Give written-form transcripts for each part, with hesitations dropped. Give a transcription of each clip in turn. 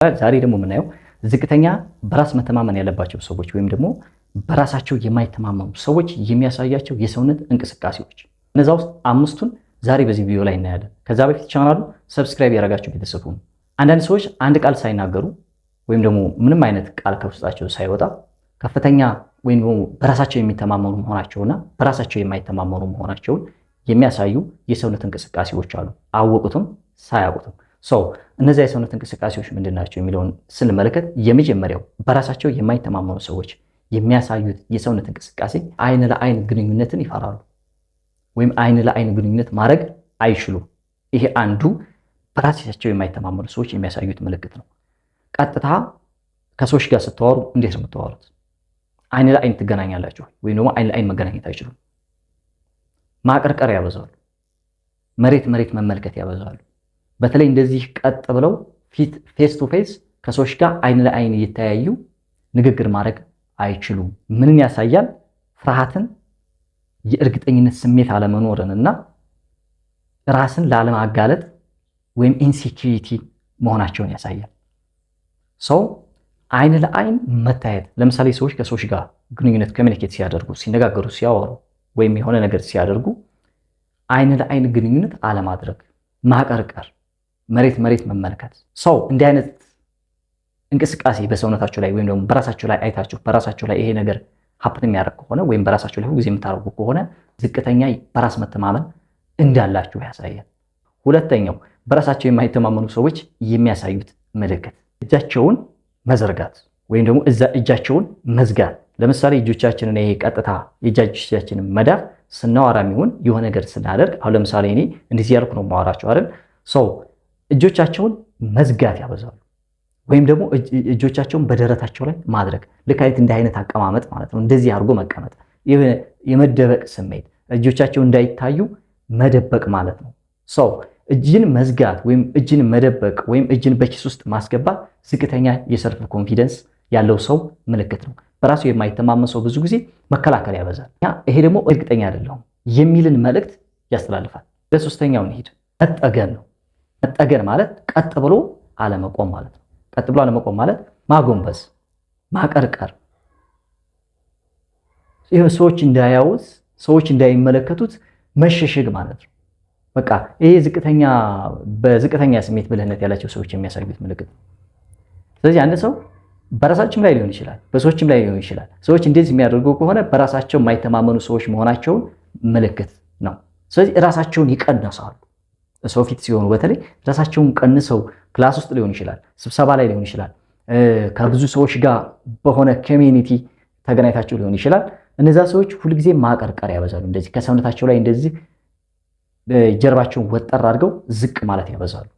ዛሬ ደግሞ የምናየው ዝቅተኛ በራስ መተማመን ያለባቸው ሰዎች ወይም ደግሞ በራሳቸው የማይተማመኑ ሰዎች የሚያሳያቸው የሰውነት እንቅስቃሴዎች፣ እነዛ ውስጥ አምስቱን ዛሬ በዚህ ቪዲዮ ላይ እናያለን። ከዛ በፊት ቻናሉ ሰብስክራይብ ያደረጋችሁ ቤተሰብ ሁኑ። አንዳንድ ሰዎች አንድ ቃል ሳይናገሩ ወይም ደግሞ ምንም አይነት ቃል ከውስጣቸው ሳይወጣ ከፍተኛ ወይም ደግሞ በራሳቸው የሚተማመኑ መሆናቸውና በራሳቸው የማይተማመኑ መሆናቸውን የሚያሳዩ የሰውነት እንቅስቃሴዎች አሉ፣ አወቁትም ሳያውቁትም። እነዚያ የሰውነት እንቅስቃሴዎች ምንድን ናቸው የሚለውን ስንመለከት የመጀመሪያው በራሳቸው የማይተማመኑ ሰዎች የሚያሳዩት የሰውነት እንቅስቃሴ አይን ለአይን ግንኙነትን ይፈራሉ ወይም አይን ለአይን ግንኙነት ማድረግ አይችሉም። ይሄ አንዱ በራሳቸው የማይተማመኑ ሰዎች የሚያሳዩት ምልክት ነው። ቀጥታ ከሰዎች ጋር ስትዋሩ እንዴት ነው የምትዋሩት? አይን ለአይን ትገናኛላችሁ ወይም ደግሞ አይን ለአይን መገናኘት አይችሉም። ማቀርቀር ያበዛሉ። መሬት መመልከት ያበዛሉ። በተለይ እንደዚህ ቀጥ ብለው ፌስ ቱ ፌስ ከሰዎች ጋር አይን ለአይን እየተያዩ ንግግር ማድረግ አይችሉም። ምንን ያሳያል? ፍርሃትን፣ የእርግጠኝነት ስሜት አለመኖርን እና ራስን ላለማጋለጥ ወይም ኢንሴኪሪቲ መሆናቸውን ያሳያል። አይን ለአይን መታየት፣ ለምሳሌ ሰዎች ከሰዎች ጋር ግንኙነት ኮሚኒኬት ሲያደርጉ፣ ሲነጋገሩ፣ ሲያወሩ ወይም የሆነ ነገር ሲያደርጉ አይን ለአይን ግንኙነት አለማድረግ፣ ማቀርቀር፣ መሬት መመልከት። እንዲህ አይነት እንቅስቃሴ በሰውነታችሁ ላይ ወይም ደግሞ በራሳችሁ ላይ አይታችሁ በራሳችሁ ላይ ይሄ ነገር ሀፕን የሚያደርግ ከሆነ ወይም በራሳችሁ ላይ ሁልጊዜ የምታደርጉ ከሆነ ዝቅተኛ በራስ መተማመን እንዳላችሁ ያሳያል። ሁለተኛው በራሳቸው የማይተማመኑ ሰዎች የሚያሳዩት ምልክት እጃቸውን መዘርጋት ወይም ደግሞ እጃቸውን መዝጋት። ለምሳሌ እጆቻችንን ይሄ ቀጥታ የእጃችንን መዳፍ ስናወራ የሚሆን የሆነ ነገር ስናደርግ፣ አሁን ለምሳሌ እኔ እንደዚህ ያልኩ ነው የማወራቸው አይደል? እጆቻቸውን መዝጋት ያበዛሉ ወይም ደግሞ እጆቻቸውን በደረታቸው ላይ ማድረግ፣ ልክ እንዲህ አይነት አቀማመጥ ማለት ነው። እንደዚህ አድርጎ መቀመጥ፣ የመደበቅ ስሜት፣ እጆቻቸው እንዳይታዩ መደበቅ ማለት ነው። እጅን መዝጋት ወይም እጅን መደበቅ ወይም እጅን በኪስ ውስጥ ማስገባት ዝቅተኛ የሰልፍ ኮንፊደንስ ያለው ሰው ምልክት ነው። በራሱ የማይተማመን ሰው ብዙ ጊዜ መከላከል ያበዛል። ይሄ ደግሞ እርግጠኛ አይደለሁም የሚልን መልእክት ያስተላልፋል። ለሶስተኛው እንሂድ። መጠገን ነው። መጠገን ማለት ቀጥ ብሎ አለመቆም ማለት ነው። ቀጥ ብሎ አለመቆም ማለት ማጎንበስ፣ ማቀርቀር፣ ሰዎች እንዳያዩት፣ ሰዎች እንዳይመለከቱት መሸሸግ ማለት ነው። በቃ ይሄ በዝቅተኛ ስሜት ብልህነት ያላቸው ሰዎች የሚያሳዩት ምልክት ነው። ስለዚህ አንድ ሰው በራሳችም ላይ ሊሆን ይችላል፣ በሰዎችም ላይ ሊሆን ይችላል። ሰዎች እንደዚህ የሚያደርጉ ከሆነ በራሳቸው የማይተማመኑ ሰዎች መሆናቸውን ምልክት ነው። ስለዚህ ራሳቸውን ይቀንሳሉ። ሰው ፊት ሲሆኑ በተለይ ራሳቸውን ቀንሰው ክላስ ውስጥ ሊሆን ይችላል፣ ስብሰባ ላይ ሊሆን ይችላል፣ ከብዙ ሰዎች ጋር በሆነ ኮሚኒቲ ተገናኝታቸው ሊሆን ይችላል። እነዛ ሰዎች ሁልጊዜ ማቀርቀር ያበዛሉ። እንደዚህ ከሰውነታቸው ላይ እንደዚህ ጀርባቸውን ወጠር አድርገው ዝቅ ማለት ያበዛሉ።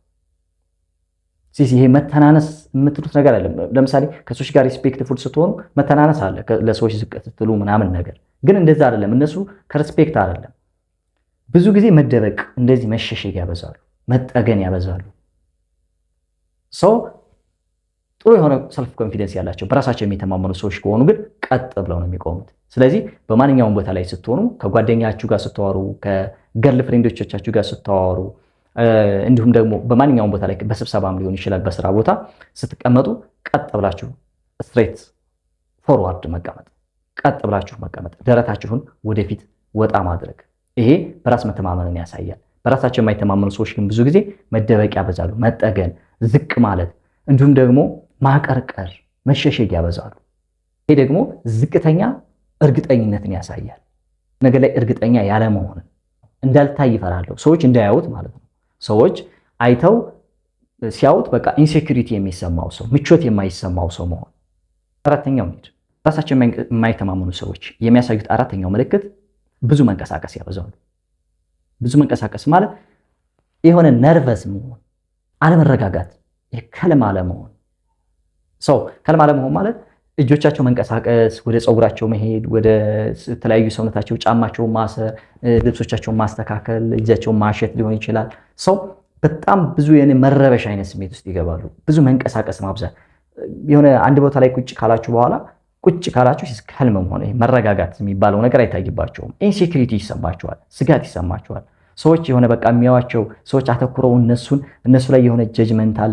ይሄ መተናነስ የምትሉት ነገር አለ። ለምሳሌ ከሰዎች ጋር ሪስፔክትፉል ስትሆኑ መተናነስ አለ፣ ለሰዎች ዝቅ ስትሉ ምናምን ነገር። ግን እንደዛ አይደለም። እነሱ ከሪስፔክት አይደለም። ብዙ ጊዜ መደበቅ፣ እንደዚህ መሸሸግ ያበዛሉ፣ መጠገን ያበዛሉ። ጥሩ የሆነ ሰልፍ ኮንፊደንስ ያላቸው በራሳቸው የሚተማመኑ ሰዎች ከሆኑ ግን ቀጥ ብለው ነው የሚቆሙት። ስለዚህ በማንኛውም ቦታ ላይ ስትሆኑ፣ ከጓደኛችሁ ጋር ስትዋሩ፣ ከገርል ፍሬንዶቻችሁ ጋር ስትዋሩ፣ እንዲሁም ደግሞ በማንኛውም ቦታ ላይ በስብሰባም ሊሆን ይችላል፣ በስራ ቦታ ስትቀመጡ ቀጥ ብላችሁ ስትሬት ፎርዋርድ መቀመጥ፣ ቀጥ ብላችሁ መቀመጥ፣ ደረታችሁን ወደፊት ወጣ ማድረግ። ይሄ በራስ መተማመንን ያሳያል። በራሳቸው የማይተማመኑ ሰዎች ግን ብዙ ጊዜ መደበቅ ያበዛሉ፣ መጠገን፣ ዝቅ ማለት፣ እንዲሁም ደግሞ ማቀርቀር፣ መሸሸግ ያበዛሉ። ይሄ ደግሞ ዝቅተኛ እርግጠኝነትን ያሳያል። ነገር ላይ እርግጠኛ ያለመሆንን፣ እንዳልታይ ይፈራለሁ፣ ሰዎች እንዳያዩት ማለት ነው። ሰዎች አይተው ሲያዩት በቃ ኢንሴኩሪቲ የሚሰማው ሰው፣ ምቾት የማይሰማው ሰው መሆን። አራተኛው እንሂድ። ራሳቸው የማይተማመኑ ሰዎች የሚያሳዩት አራተኛው ምልክት ብዙ መንቀሳቀስ ያበዛሉ። ብዙ መንቀሳቀስ ማለት የሆነ ነርቨስ መሆን፣ አለመረጋጋት፣ ከልም አለመሆን። ከልም አለመሆን ማለት እጆቻቸው መንቀሳቀስ፣ ወደ ፀጉራቸው መሄድ፣ ወደ ተለያዩ ሰውነታቸው ጫማቸውን ማሰር፣ ልብሶቻቸውን ማስተካከል፣ እጃቸውን ማሸት ሊሆን ይችላል። በጣም ብዙ መረበሽ አይነት ስሜት ውስጥ ይገባሉ። ብዙ መንቀሳቀስ ማብዛት። የሆነ አንድ ቦታ ላይ ቁጭ ካላችሁ ህልም ሆነ መረጋጋት የሚባለው ነገር አይታይባቸውም። ኢንሴኩሪቲ ይሰማቸዋል፣ ስጋት ይሰማቸዋል። ሰዎች የሆነ በቃ የሚያዋቸው ሰዎች አተኩረው እነሱ ላይ የሆነ ጀጅመንታል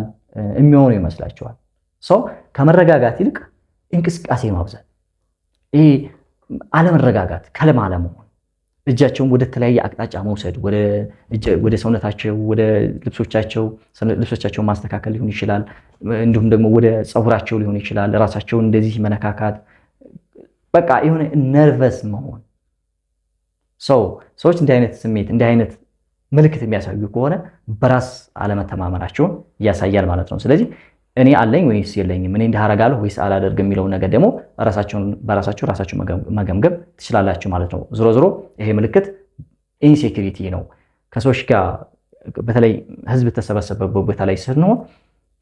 የሚሆኑ ይመስላችኋል? ሰው ከመረጋጋት ይልቅ እንቅስቃሴ ማብዛት፣ ይሄ አለመረጋጋት፣ ከለም አለመሆን፣ እጃቸውን ወደ ተለያየ አቅጣጫ መውሰድ፣ ወደ ሰውነታቸው፣ ወደ ልብሶቻቸውን ማስተካከል ሊሆን ይችላል። እንዲሁም ደግሞ ወደ ፀጉራቸው ሊሆን ይችላል። ራሳቸውን እንደዚህ መነካካት፣ በቃ የሆነ ነርቨስ መሆን። ሰዎች እንዲህ አይነት ስሜት እንዲህ አይነት ምልክት የሚያሳዩ ከሆነ በራስ አለመተማመናቸውን ያሳያል ማለት ነው። ስለዚህ እኔ አለኝ ወይስ የለኝም፣ እኔ እንዲህ አደርጋለሁ ወይስ አላደርግም የሚለውን ነገር ደግሞ ራሳችሁ መገምገም ትችላላችሁ ማለት ነው። ዞሮ ዞሮ ይሄ ምልክት ኢንሴኪሪቲ ነው። ከሰዎች ጋር በተለይ ህዝብ ተሰበሰበበት ቦታ ላይ ስንሆን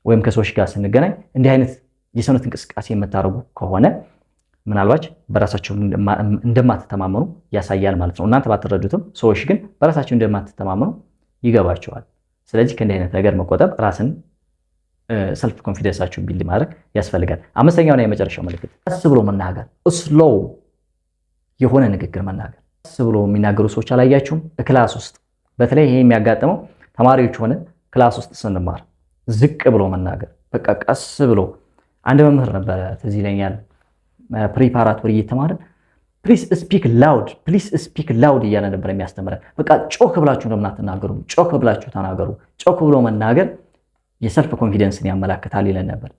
ወይም ከሰዎች ጋር ስንገናኝ እንዲህ አይነት የሰውነት እንቅስቃሴ የምታደርጉ ከሆነ ምናልባት በራሳቸው እንደማትተማመኑ ያሳያል ማለት ነው። እናንተ ባትረዱትም ሰዎች ግን በራሳቸው እንደማትተማመኑ ይገባቸዋል። ስለዚህ ከእንዲህ አይነት ነገር መቆጠብ፣ ራስን ሰልፍ ኮንፊደንሳችሁን ቢልድ ማድረግ ያስፈልጋል። አምስተኛውና የመጨረሻው ምልክት ቀስ ብሎ መናገር፣ ስሎው የሆነ ንግግር መናገር። ቀስ ብሎ የሚናገሩ ሰዎች አላያችሁም? ክላስ ውስጥ በተለይ ይሄ የሚያጋጥመው ተማሪዎች ሆነ ክላስ ውስጥ ስንማር ዝቅ ብሎ መናገር፣ በቃ ቀስ ብሎ። አንድ መምህር ነበረ ትዝ ይለኛል፣ ፕሪፓራቶሪ እየተማርን ፕሊስ ስፒክ ላውድ እያለ ነበር የሚያስተምረን። በቃ ጮክ ብላችሁ እንደምን አትናገሩ፣ ጮክ ብላችሁ ተናገሩ። ጮክ ብሎ መናገር የሰልፍ ኮንፊደንስን ያመላክታል ይለን ነበር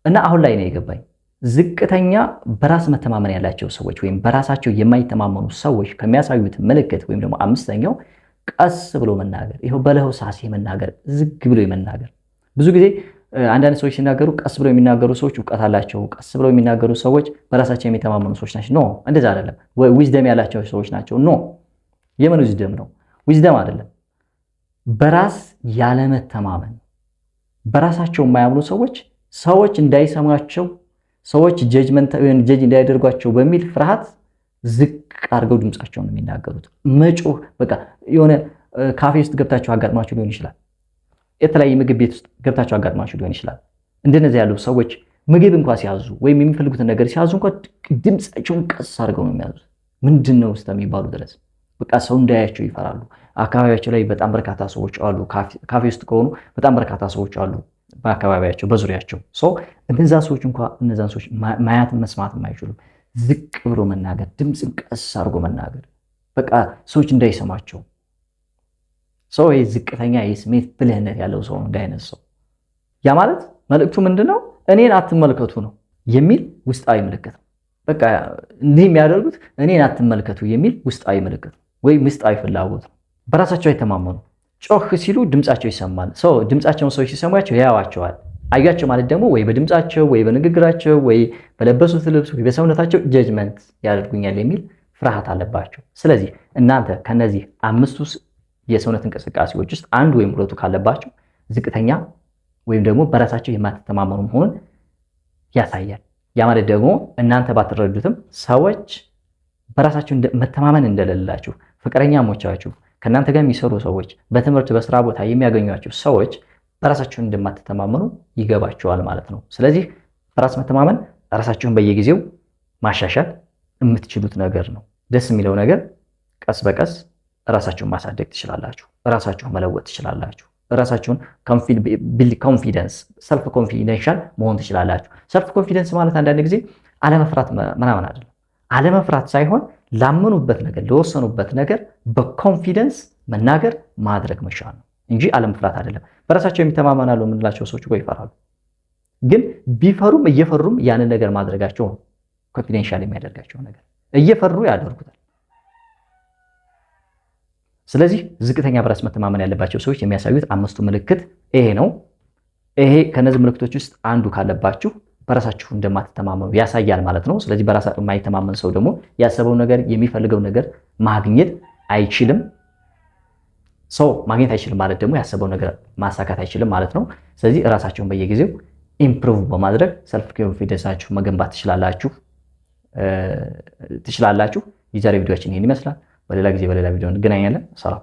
እና አሁን ላይ ነው የገባኝ። ዝቅተኛ በራስ መተማመን ያላቸው ሰዎች ወይም በራሳቸው የማይተማመኑ ሰዎች ከሚያሳዩት ምልክት ወይም ደግሞ አምስተኛው ቀስ ብሎ መናገር፣ ይኸው በለሆሳሴ መናገር፣ ዝግ ብሎ የመናገር። ብዙ ጊዜ አንዳንድ ሰዎች ሲናገሩ ቀስ ብለው የሚናገሩ ሰዎች እውቀት አላቸው፣ ቀስ ብለው የሚናገሩ ሰዎች በራሳቸው የሚተማመኑ ሰዎች ናቸው። ኖ እንደዛ አይደለም። ዊዝደም ያላቸው ሰዎች ናቸው። ኖ የምን ዊዝደም ነው? ዊዝደም አይደለም። በራስ ያለመተማመን፣ በራሳቸው የማያምኑ ሰዎች እንዳይሰማቸው፣ ሰዎች ጀጅ እንዳያደርጓቸው በሚል ፍርሃት ዝቅ አድርገው ድምፃቸውን የሚናገሩት። መጮህ፣ በቃ የሆነ ካፌ ውስጥ ገብታችሁ አጋጥማችሁ ሊሆን ይችላል። የተለያየ ምግብ ቤት ውስጥ ገብታችሁ አጋጥማችሁ ሊሆን ይችላል። እንደነዚህ ያሉ ሰዎች ምግብ እንኳን ሲያዙ ወይም የሚፈልጉትን ነገር ሲያዙ እንኳን ድምፃቸውን ቀስ አድርገው ነው የሚያዙት። ምንድን ነው ውስጥ የሚባሉ ድረስ በቃ ሰው እንዳያቸው ይፈራሉ። አካባቢያቸው ላይ በጣም በርካታ ሰዎች አሉ። ካፌ ውስጥ ከሆኑ በጣም በርካታ ሰዎች አሉ በአካባቢያቸው፣ በዙሪያቸው። እነዛ ሰዎች እንኳን እነዛን ሰዎች ማያትን መስማት የማይችሉም። ዝቅ ብሎ መናገር፣ ድምፅን ቀስ አድርጎ መናገር፣ በቃ ሰዎች እንዳይሰማቸው። ይህ ዝቅተኛ የስሜት ብልህነት ያለው ሰው ነው። እንዳይነት ሰው ያ ማለት መልእክቱ ምንድነው? እኔን አትመልከቱ ነው የሚል ውስጣዊ ምልክት ነው። በቃ እንዲህ የሚያደርጉት እኔን አትመልከቱ የሚል ውስጣዊ ምልክት ነው፣ ወይም ውስጣዊ ፍላጎት ነው። በራሳቸው አይተማመኑ። ጮህ ሲሉ ድምፃቸው ይሰማል። ድምፃቸውን ሰዎች ሲሰሟቸው ያዋቸዋል። አያቸው ማለት ደግሞ ወይ በድምፃቸው ወይ በንግግራቸው ወይ በለበሱት ልብስ ወይ በሰውነታቸው ጀጅመንት ያደርጉኛል የሚል ፍርሃት አለባቸው። ስለዚህ እናንተ ከነዚህ አምስቱ የሰውነት እንቅስቃሴዎች ውስጥ አንዱ ወይም ሁለቱ ካለባቸው ዝቅተኛ ወይም ደግሞ በራሳቸው የማትተማመኑ መሆኑን ያሳያል። ያ ማለት ደግሞ እናንተ ባትረዱትም ሰዎች በራሳቸው መተማመን እንደሌላችሁ፣ ፍቅረኛሞቻችሁ፣ ከእናንተ ጋር የሚሰሩ ሰዎች፣ በትምህርት በስራ ቦታ የሚያገኟቸው ሰዎች በራሳቸው እንደማትተማመኑ ይገባቸዋል ማለት ነው። ስለዚህ በራስ መተማመን ራሳችሁን በየጊዜው ማሻሻል የምትችሉት ነገር ነው። ደስ የሚለው ነገር ቀስ በቀስ ራሳችሁን ማሳደግ ትችላላችሁ። ራሳችሁን መለወጥ ትችላላችሁ። ራሳችሁን ቢልድ ኮንፊደንስ፣ ሰልፍ ኮንፊደንሻል መሆን ትችላላችሁ። ሰልፍ ኮንፊደንስ ማለት አንዳንድ ጊዜ አለመፍራት ምናምን አይደለም። አለመፍራት ሳይሆን ላመኑበት ነገር፣ ለወሰኑበት ነገር በኮንፊደንስ መናገር ማድረግ መቻል ነው እንጂ አለመፍራት አይደለም። በራሳቸው የሚተማመናሉ የምንላቸው ሰዎች ይፈራሉ። ግን ቢፈሩም እየፈሩም ያንን ነገር ማድረጋቸው ነው ኮንፊደንሻል የሚያደርጋቸው ነገር። እየፈሩ ያደርጉታል። ስለዚህ ዝቅተኛ በራስ መተማመን ያለባቸው ሰዎች የሚያሳዩት አምስቱ ምልክት ይሄ ነው። ይሄ ከነዚህ ምልክቶች ውስጥ አንዱ ካለባችሁ በራሳችሁ እንደማትተማመኑ ያሳያል ማለት ነው። ስለዚህ በራስ የማይተማመን ሰው ደግሞ ያሰበው ነገር የሚፈልገው ነገር ማግኘት አይችልም። ሰው ማግኘት አይችልም ማለት ደግሞ ያሰበው ነገር ማሳካት አይችልም ማለት ነው። ስለዚህ ራሳችሁን በየጊዜው ኢምፕሩቭ በማድረግ ሰልፍ ኮንፊደንሳችሁ መገንባት ትችላላችሁ። የዛሬ ቪዲዮአችን ይሄን ይመስላል። በሌላ ጊዜ በሌላ ቪዲዮ እንገናኛለን። ሰላም።